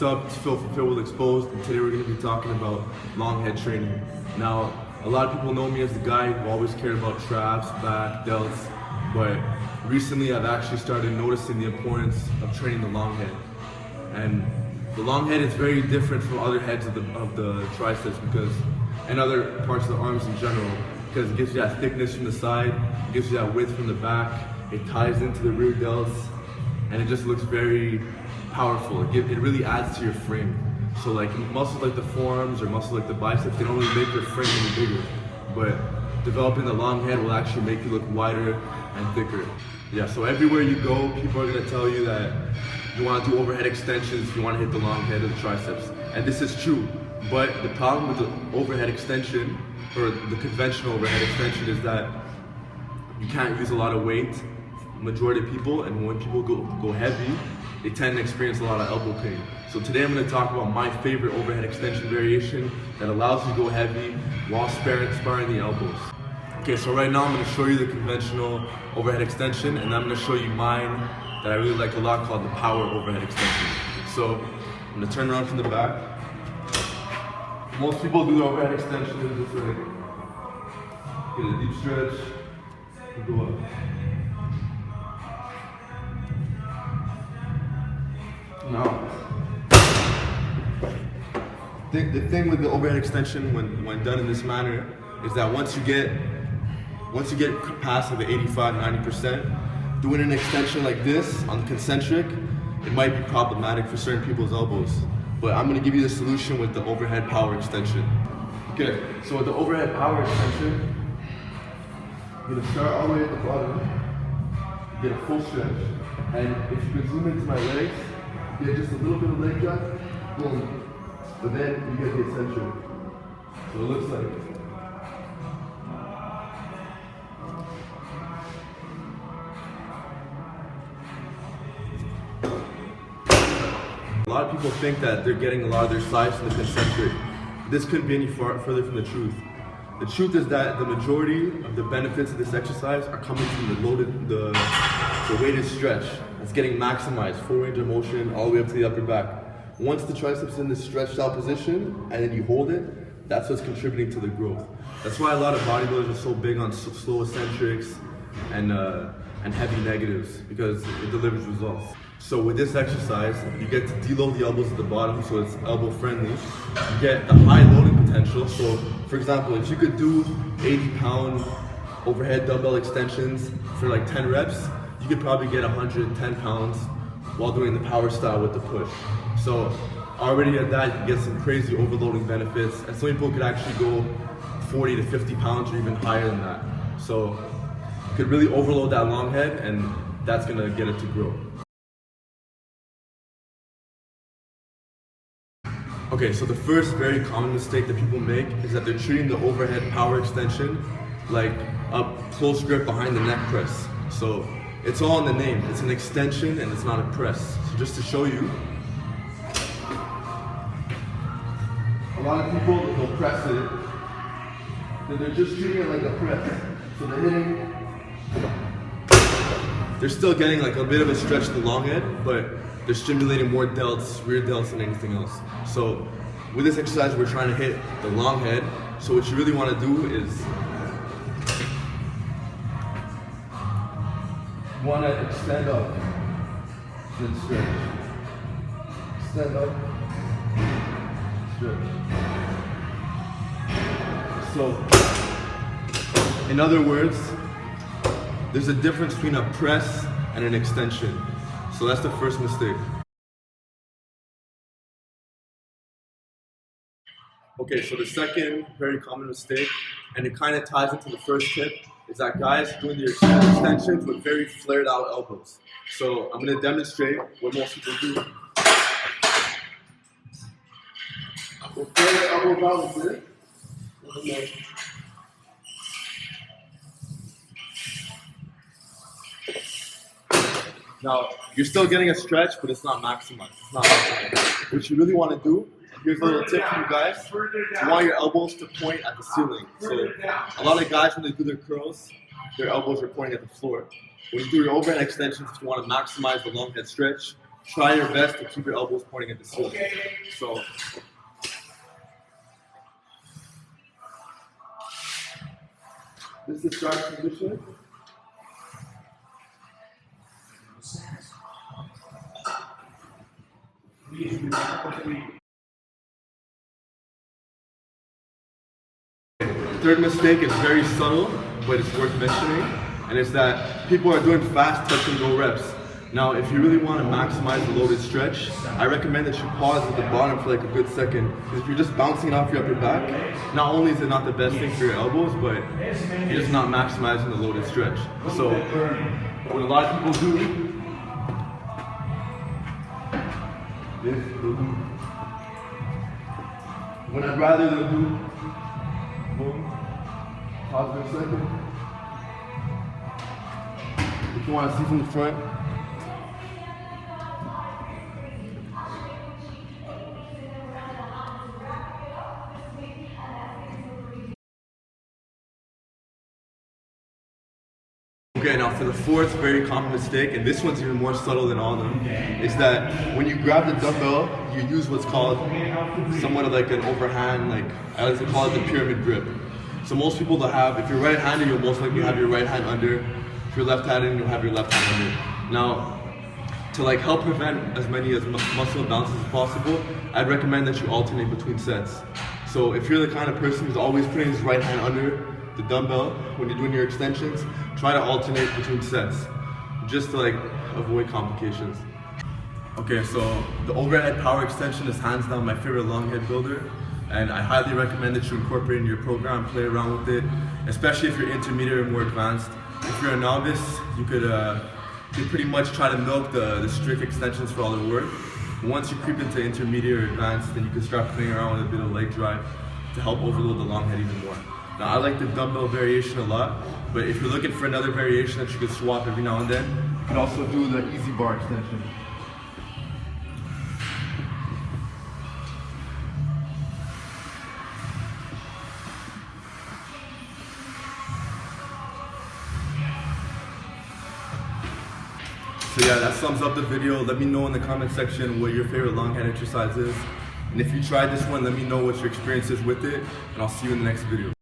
What's up? It's Phil with Exposed, and today we're going to be talking about long head training. Now, a lot of people know me as the guy who always cared about traps, back, delts, but recently I've actually started noticing the importance of training the long head. And the long head is very different from other heads of the triceps and other parts of the arms in general, because it gives you that thickness from the side, it gives you that width from the back, it ties into the rear delts, and it just looks very powerful. It really adds to your frame. So like muscles like the forearms or muscles like the biceps, they don't really make your frame any bigger, but developing the long head will actually make you look wider and thicker. Yeah, so everywhere you go, people are going to tell you that you want to do overhead extensions if you want to hit the long head of the triceps. And this is true, but the problem with the overhead extension, or the conventional overhead extension, is that you can't use a lot of weight, majority of people, and when people go heavy, they tend to experience a lot of elbow pain. So today I'm going to talk about my favorite overhead extension variation that allows you to go heavy while sparring the elbows. Okay, so right now I'm going to show you the conventional overhead extension, and I'm going to show you mine that I really like a lot, called the power overhead extension. So I'm going to turn around from the back. Most people do the overhead extension just like get a deep stretch and go up. Now, the thing with the overhead extension when done in this manner is that once you get past like the 85–90%, doing an extension like this on concentric, it might be problematic for certain people's elbows. But I'm going to give you the solution with the overhead power extension. Okay, so with the overhead power extension, you're going to start all the way at the bottom, get a full stretch, and if you can zoom into my legs, get just a little bit of leg drop, boom. But then you get the eccentric. So it looks like. A lot of people think that they're getting a lot of their size from the concentric. This couldn't be any further from the truth. The truth is that the majority of the benefits of this exercise are coming from the weighted stretch. It's getting maximized, full range of motion, all the way up to the upper back. Once the triceps in this stretched out position, and then you hold it, that's what's contributing to the growth. That's why a lot of bodybuilders are so big on slow eccentrics and heavy negatives, because it delivers results. So with this exercise, you get to deload the elbows at the bottom, so it's elbow friendly. You get the high loading potential. So for example, if you could do 80-pound overhead dumbbell extensions for like 10 reps, you could probably get 110 pounds while doing the power style with the push. So already at that, you can get some crazy overloading benefits, and some people could actually go 40 to 50 pounds or even higher than that. So you could really overload that long head, and that's gonna get it to grow. Okay, so the first very common mistake that people make is that they're treating the overhead power extension like a close grip behind the neck press. So it's all in the name. It's an extension and it's not a press. So just to show you, a lot of people, they'll press it, then they're just treating it like a press. So they're still getting like a bit of a stretch in the long head, but they're stimulating more delts, rear delts, than anything else. So with this exercise, we're trying to hit the long head. So what you really want to do is you want to extend up, then stretch. Extend up, stretch. So, in other words, there's a difference between a press and an extension. So that's the first mistake. Okay, so the second very common mistake, and it kind of ties into the first tip, is that guys doing their extensions with very flared out elbows. So I'm going to demonstrate what most people do. We'll flare the elbows out with this. Now, you're still getting a stretch, but it's not maximized. It's not maximized. What you really want to do, here's a little tip for you guys. You want your elbows to point at the ceiling. So a lot of guys, when they do their curls, their elbows are pointing at the floor. When you do your overhead extensions, if you want to maximize the long head stretch, try your best to keep your elbows pointing at the ceiling. So this is the starting position. The third mistake is very subtle, but it's worth mentioning, and it's that people are doing fast touch and go reps. Now, if you really want to maximize the loaded stretch, I recommend that you pause at the bottom for like a good second. Because if you're just bouncing it off your upper back, not only is it not the best thing for your elbows, but you're just not maximizing the loaded stretch. So, what a lot of people do, this, when I'd rather them do, boom, pause for a second. If you want to see from the front, okay, now for the fourth very common mistake, and this one's even more subtle than all of them, is that when you grab the dumbbell, you use what's called somewhat of like an overhand, like I like to call it the pyramid grip. So most people that have, if you're right-handed, you'll most likely have your right hand under. If you're left-handed, you'll have your left hand under. Now, to like help prevent as many muscle bounces as possible, I'd recommend that you alternate between sets. So if you're the kind of person who's always putting his right hand under the dumbbell when you're doing your extensions, try to alternate between sets just to like avoid complications. Okay, so the overhead power extension is hands down my favorite long head builder, and I highly recommend that you incorporate it in your program, play around with it, especially if you're intermediate or more advanced. If you're a novice, you could pretty much try to milk the strict extensions for all their work. Once you creep into intermediate or advanced, then you can start playing around with a bit of leg drive to help overload the long head even more. Now, I like the dumbbell variation a lot, but if you're looking for another variation that you could swap every now and then, you can also do the easy bar extension. So yeah, that sums up the video. Let me know in the comment section what your favorite long head exercise is. And if you tried this one, let me know what your experience is with it, and I'll see you in the next video.